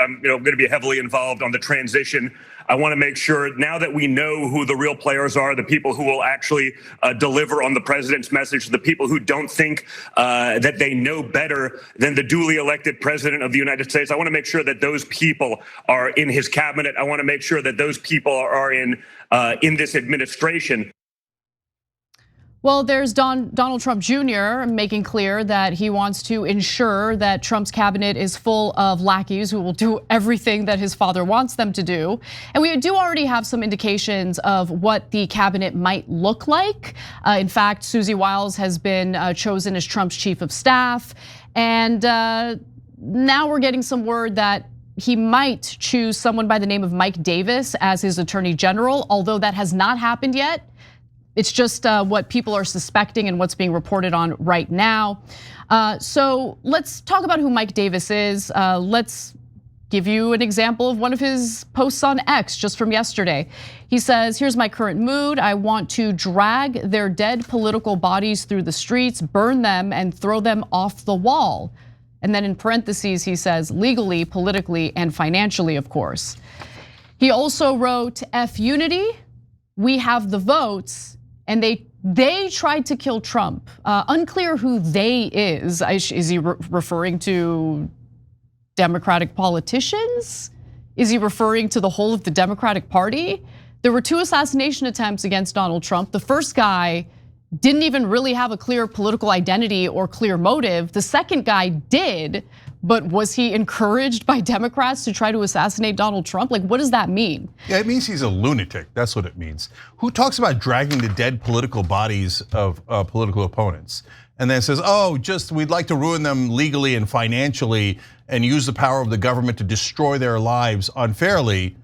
I'm going to be heavily involved on the transition. I want to make sure now that we know who the real players are, the people who will actually deliver on the president's message, the people who don't think that they know better than the duly elected president of the United States. I want to make sure that those people are in his cabinet. I want to make sure that those people are in this administration. Well, there's Donald Trump Jr. making clear that he wants to ensure that Trump's cabinet is full of lackeys who will do everything that his father wants them to do. And we do already have some indications of what the cabinet might look like. In fact, Susie Wiles has been chosen as Trump's chief of staff. And now we're getting some word that he might choose someone by the name of Mike Davis as his attorney general, although that has not happened yet. It's just what people are suspecting and what's being reported on right now. So let's talk about who Mike Davis is. Let's give you an example of one of his posts on X just from yesterday. He says, here's my current mood. I want to drag their dead political bodies through the streets, burn them, and throw them off the wall. And then in parentheses, he says, legally, politically, and financially, of course. He also wrote, F unity, we have the votes. And they tried to kill Trump. Unclear who they is. Is he referring to Democratic politicians? Is he referring to the whole of the Democratic Party? There were 2 assassination attempts against Donald Trump. The first guy didn't even really have a clear political identity or clear motive. The second guy did, but was he encouraged by Democrats to try to assassinate Donald Trump? Like, what does that mean? Yeah, it means he's a lunatic. That's what it means. Who talks about dragging the dead political bodies of political opponents and then says, oh, just we'd like to ruin them legally and financially and use the power of the government to destroy their lives unfairly.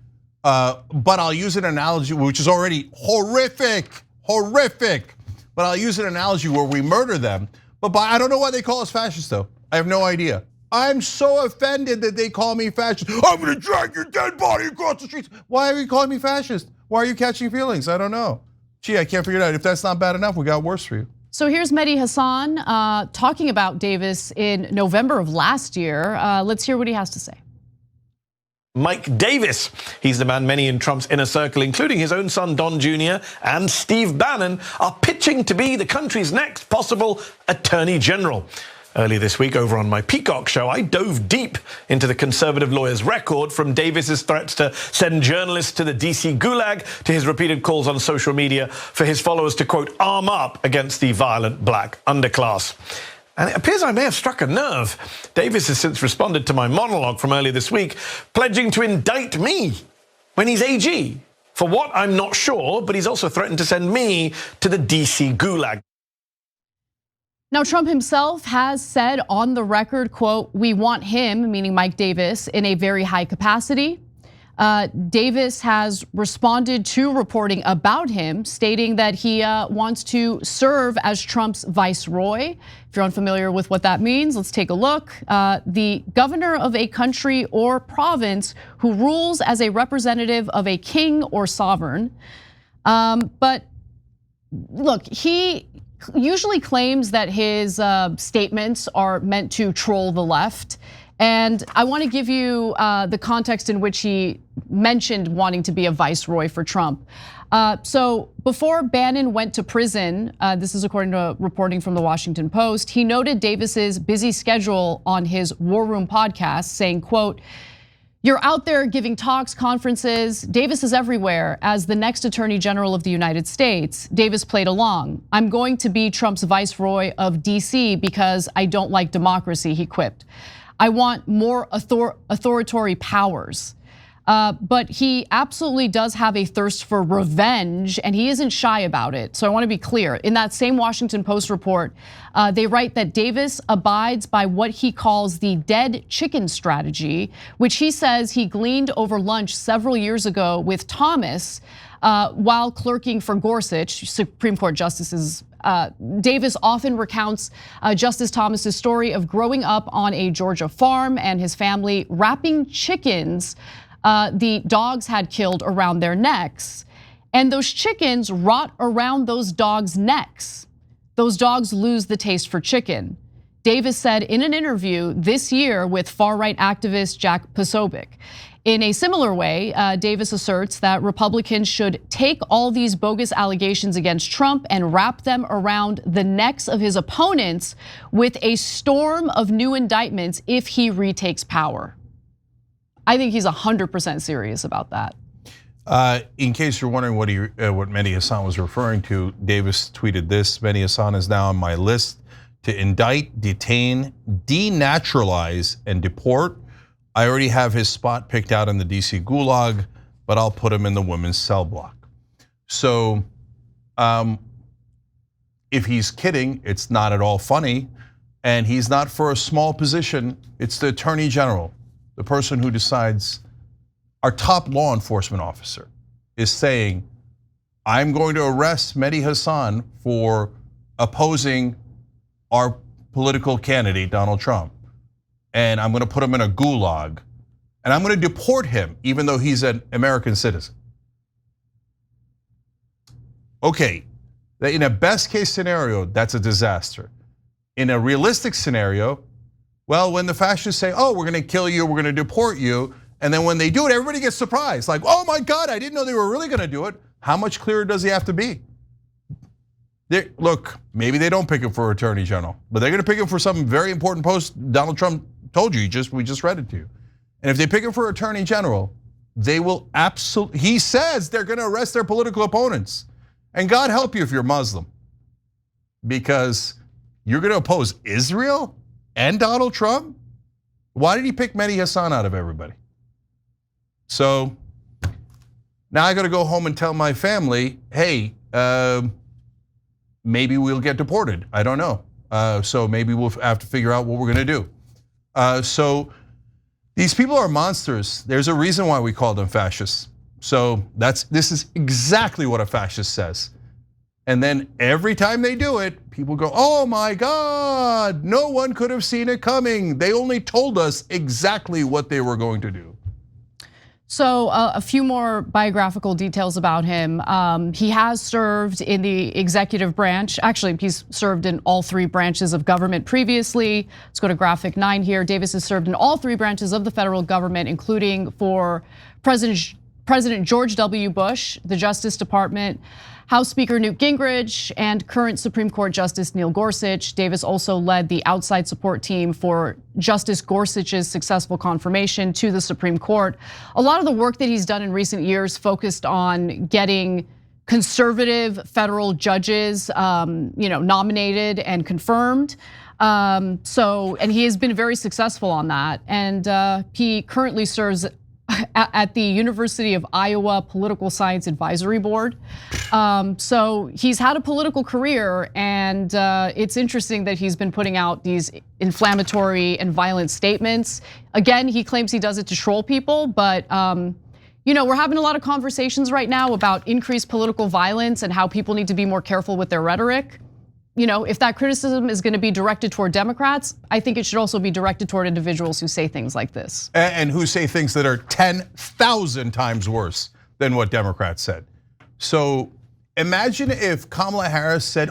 But I'll use an analogy which is already horrific. But I'll use an analogy where we murder them. But I don't know why they call us fascists though. I have no idea. I'm so offended that they call me fascist. I'm gonna drag your dead body across the streets. Why are you calling me fascist? Why are you catching feelings? I don't know. Gee, I can't figure it out. If that's not bad enough, we got worse for you. So here's Mehdi Hassan talking about Davis in November of last year. Let's hear what he has to say. Mike Davis. He's the man many in Trump's inner circle, including his own son Don Jr. and Steve Bannon, are pitching to be the country's next possible attorney general. Earlier this week over on my Peacock show, I dove deep into the conservative lawyer's record, from Davis's threats to send journalists to the DC gulag to his repeated calls on social media for his followers to, quote, arm up against the violent black underclass. And it appears I may have struck a nerve. Davis has since responded to my monologue from earlier this week, pledging to indict me when he's AG. For what, I'm not sure, but he's also threatened to send me to the DC gulag. Now, Trump himself has said on the record, quote, we want him, meaning Mike Davis, in a very high capacity. Davis has responded to reporting about him, stating that he wants to serve as Trump's viceroy. If you're unfamiliar with what that means, let's take a look. The governor of a country or province who rules as a representative of a king or sovereign. But look, he usually claims that his statements are meant to troll the left. And I want to give you the context in which he mentioned wanting to be a viceroy for Trump. So before Bannon went to prison, this is according to reporting from the Washington Post, he noted Davis's busy schedule on his War Room podcast, saying, quote, you're out there giving talks, conferences. Davis is everywhere as the next Attorney General of the United States. Davis played along. I'm going to be Trump's viceroy of DC because I don't like democracy, he quipped. I want more authoritarian powers. But he absolutely does have a thirst for revenge, and he isn't shy about it. So I want to be clear. In that same Washington Post report, they write that Davis abides by what he calls the dead chicken strategy, which he says he gleaned over lunch several years ago with Thomas while clerking for Gorsuch, Supreme Court justices. Davis often recounts Justice Thomas's story of growing up on a Georgia farm and his family wrapping chickens the dogs had killed around their necks. And those chickens rot around those dogs' necks. Those dogs lose the taste for chicken. Davis said in an interview this year with far-right activist Jack Posobiec. In a similar way, Davis asserts that Republicans should take all these bogus allegations against Trump and wrap them around the necks of his opponents with a storm of new indictments if he retakes power. I think he's 100% serious about that. In case you're wondering what Mehdi Hasan was referring to, Davis tweeted this: Mehdi Hasan is now on my list to indict, detain, denaturalize, and deport. I already have his spot picked out in the DC gulag, but I'll put him in the women's cell block. So if he's kidding, it's not at all funny. And he's not for a small position. It's the Attorney General, the person who decides. Our top law enforcement officer is saying, I'm going to arrest Mehdi Hasan for opposing our political candidate, Donald Trump. And I'm going to put him in a gulag, and I'm going to deport him even though he's an American citizen. Okay, in a best case scenario, that's a disaster. In a realistic scenario, well, when the fascists say, oh, we're going to kill you, we're going to deport you, and then when they do it, everybody gets surprised. Like, oh my God, I didn't know they were really going to do it. How much clearer does he have to be? Look, maybe they don't pick him for Attorney General, but they're going to pick him for some very important post Donald Trump told you, we just read it to you. And if they pick him for Attorney General, they will absolutely, he says they're going to arrest their political opponents. And God help you if you're Muslim, because you're going to oppose Israel and Donald Trump? Why did he pick Mehdi Hasan out of everybody? So now I got to go home and tell my family, hey, maybe we'll get deported. I don't know. So maybe we'll have to figure out what we're going to do. So these people are monsters. There's a reason why we call them fascists. So this is exactly what a fascist says. And then every time they do it, people go, oh my God, no one could have seen it coming. They only told us exactly what they were going to do. So a few more biographical details about him. He has served in the executive branch. Actually, he's served in all three branches of government previously. Let's go to graphic 9 here. Davis has served in all three branches of the federal government, including for President George W. Bush, the Justice Department, House Speaker Newt Gingrich, and current Supreme Court Justice Neil Gorsuch. Davis also led the outside support team for Justice Gorsuch's successful confirmation to the Supreme Court. A lot of the work that he's done in recent years focused on getting conservative federal judges, nominated and confirmed. And he has been very successful on that. And he currently serves at the University of Iowa Political Science Advisory Board. So he's had a political career, and it's interesting that he's been putting out these inflammatory and violent statements. Again, he claims he does it to troll people, but we're having a lot of conversations right now about increased political violence and how people need to be more careful with their rhetoric. If that criticism is going to be directed toward Democrats, I think it should also be directed toward individuals who say things like this. And who say things that are 10,000 times worse than what Democrats said. So imagine if Kamala Harris said,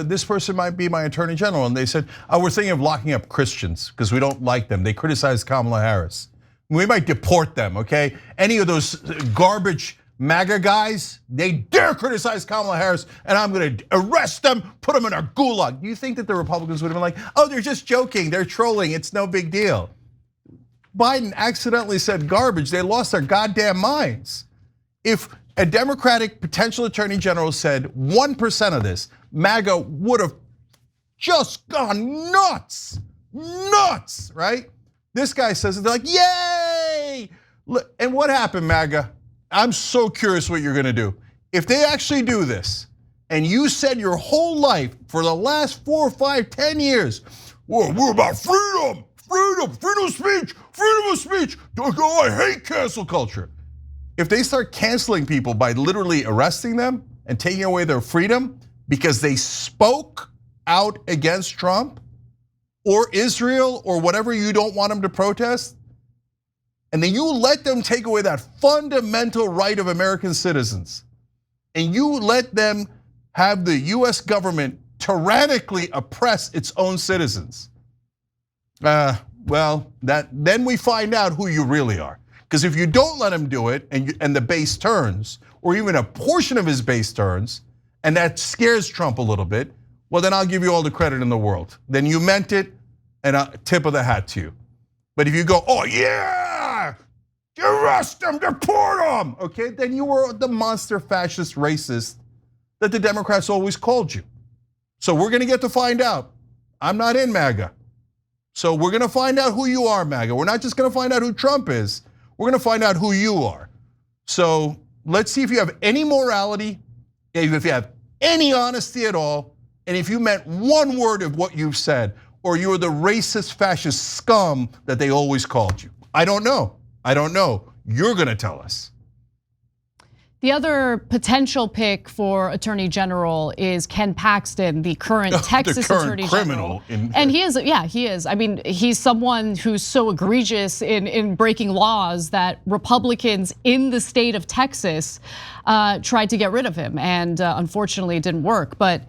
this person might be my Attorney General. And they said, we're thinking of locking up Christians because we don't like them. They criticized Kamala Harris. We might deport them, okay? Any of those garbage MAGA guys, they dare criticize Kamala Harris, and I'm going to arrest them, put them in a gulag. Do you think that the Republicans would have been like, they're just joking, they're trolling, it's no big deal? Biden accidentally said garbage, they lost their goddamn minds. If a Democratic potential Attorney General said 1% of this, MAGA would have just gone nuts, right? This guy says it, they're like, yay! And what happened, MAGA? I'm so curious what you're gonna do. If they actually do this, and you said your whole life for the last 4, 5, 10 years, we're about freedom of speech, freedom of speech. I hate cancel culture. If they start canceling people by literally arresting them and taking away their freedom because they spoke out against Trump or Israel or whatever you don't want them to protest, and then you let them take away that fundamental right of American citizens, and you let them have the US government tyrannically oppress its own citizens, Well, then we find out who you really are. Because if you don't let him do it, and the base turns, or even a portion of his base turns, and that scares Trump a little bit, well, then I'll give you all the credit in the world. Then you meant it, and a tip of the hat to you. But if you go, oh yeah, arrest them, deport them, okay, then you were the monster fascist racist that the Democrats always called you. So we're gonna get to find out. I'm not in MAGA. So we're gonna find out who you are, MAGA. We're not just gonna find out who Trump is, we're gonna find out who you are. So let's see if you have any morality, if you have any honesty at all, and if you meant one word of what you've said, or you were the racist, fascist scum that they always called you. I don't know. You're gonna tell us. The other potential pick for Attorney General is Ken Paxton, the current Texas Attorney General. And he is, yeah, he is. I mean, he's someone who's so egregious in breaking laws that Republicans in the state of Texas tried to get rid of him, and unfortunately it didn't work. But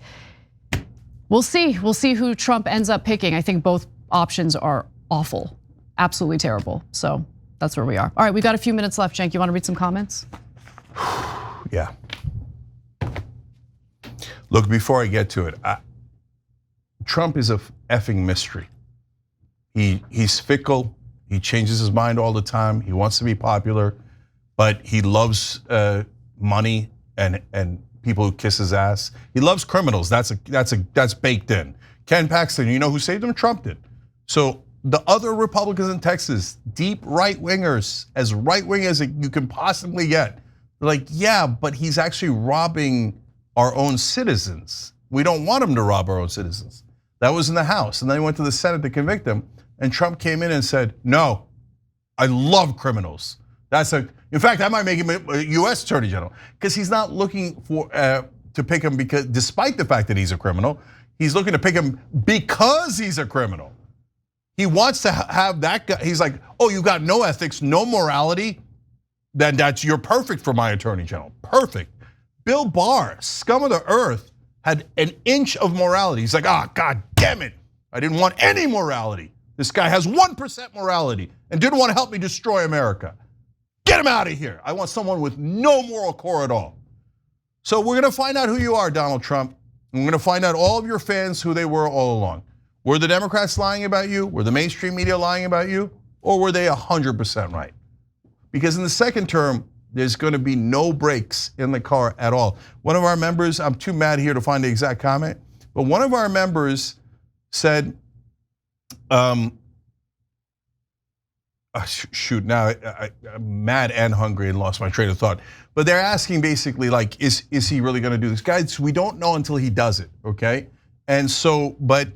we'll see who Trump ends up picking. I think both options are awful, absolutely terrible. So that's where we are. All right, we've got a few minutes left. Cenk, you want to read some comments? Yeah. Look, before I get to it, Trump is a effing mystery. He's fickle. He changes his mind all the time. He wants to be popular, but he loves money and people who kiss his ass. He loves criminals. That's baked in. Ken Paxton, you know who saved him? Trump did. So the other Republicans in Texas, deep right wingers, as right wing as you can possibly get, they're like, yeah, but he's actually robbing our own citizens. We don't want him to rob our own citizens. That was in the House, and then he went to the Senate to convict him, and Trump came in and said, no, I love criminals. In fact, I might make him a US Attorney General, because he's not looking for to pick him because, despite the fact that he's a criminal, he's looking to pick him because he's a criminal. He wants to have that guy. He's like, oh, you got no ethics, no morality, then you're perfect for my Attorney General. Perfect. Bill Barr, scum of the earth, had an inch of morality. He's like, God damn it, I didn't want any morality. This guy has 1% morality and didn't want to help me destroy America. Get him out of here. I want someone with no moral core at all. So we're gonna find out who you are, Donald Trump. We're gonna find out all of your fans who they were all along. Were the Democrats lying about you? Were the mainstream media lying about you? Or were they 100% right? Because in the second term, there's gonna be no brakes in the car at all. One of our members, I'm too mad here to find the exact comment, but one of our members said, shoot, now I'm mad and hungry and lost my train of thought. But they're asking basically like, is he really gonna do this? Guys, we don't know until he does it, okay? And so, but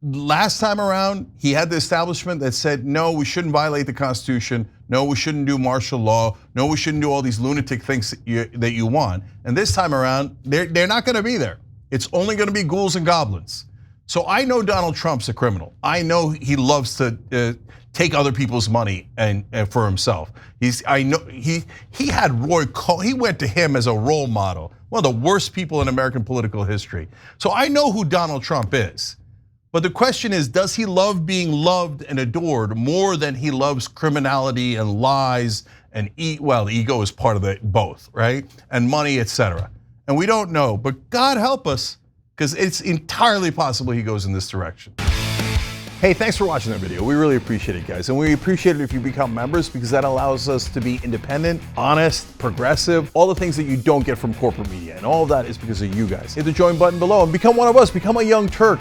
last time around, he had the establishment that said, no, we shouldn't violate the Constitution. No, we shouldn't do martial law. No, we shouldn't do all these lunatic things that you want. And this time around, they're not gonna be there. It's only gonna be ghouls and goblins. So I know Donald Trump's a criminal. I know he loves to take other people's money and for himself. I know he had Roy Cohn. He went to him as a role model, one of the worst people in American political history. So I know who Donald Trump is. But the question is, does he love being loved and adored more than he loves criminality and lies and well, ego is part of both, right? And money, etc. And we don't know, but God help us, because it's entirely possible he goes in this direction. Hey, thanks for watching that video. We really appreciate it, guys. And we appreciate it if you become members, because that allows us to be independent, honest, progressive, all the things that you don't get from corporate media. And all of that is because of you guys. Hit the join button below and become one of us, become a young Turk.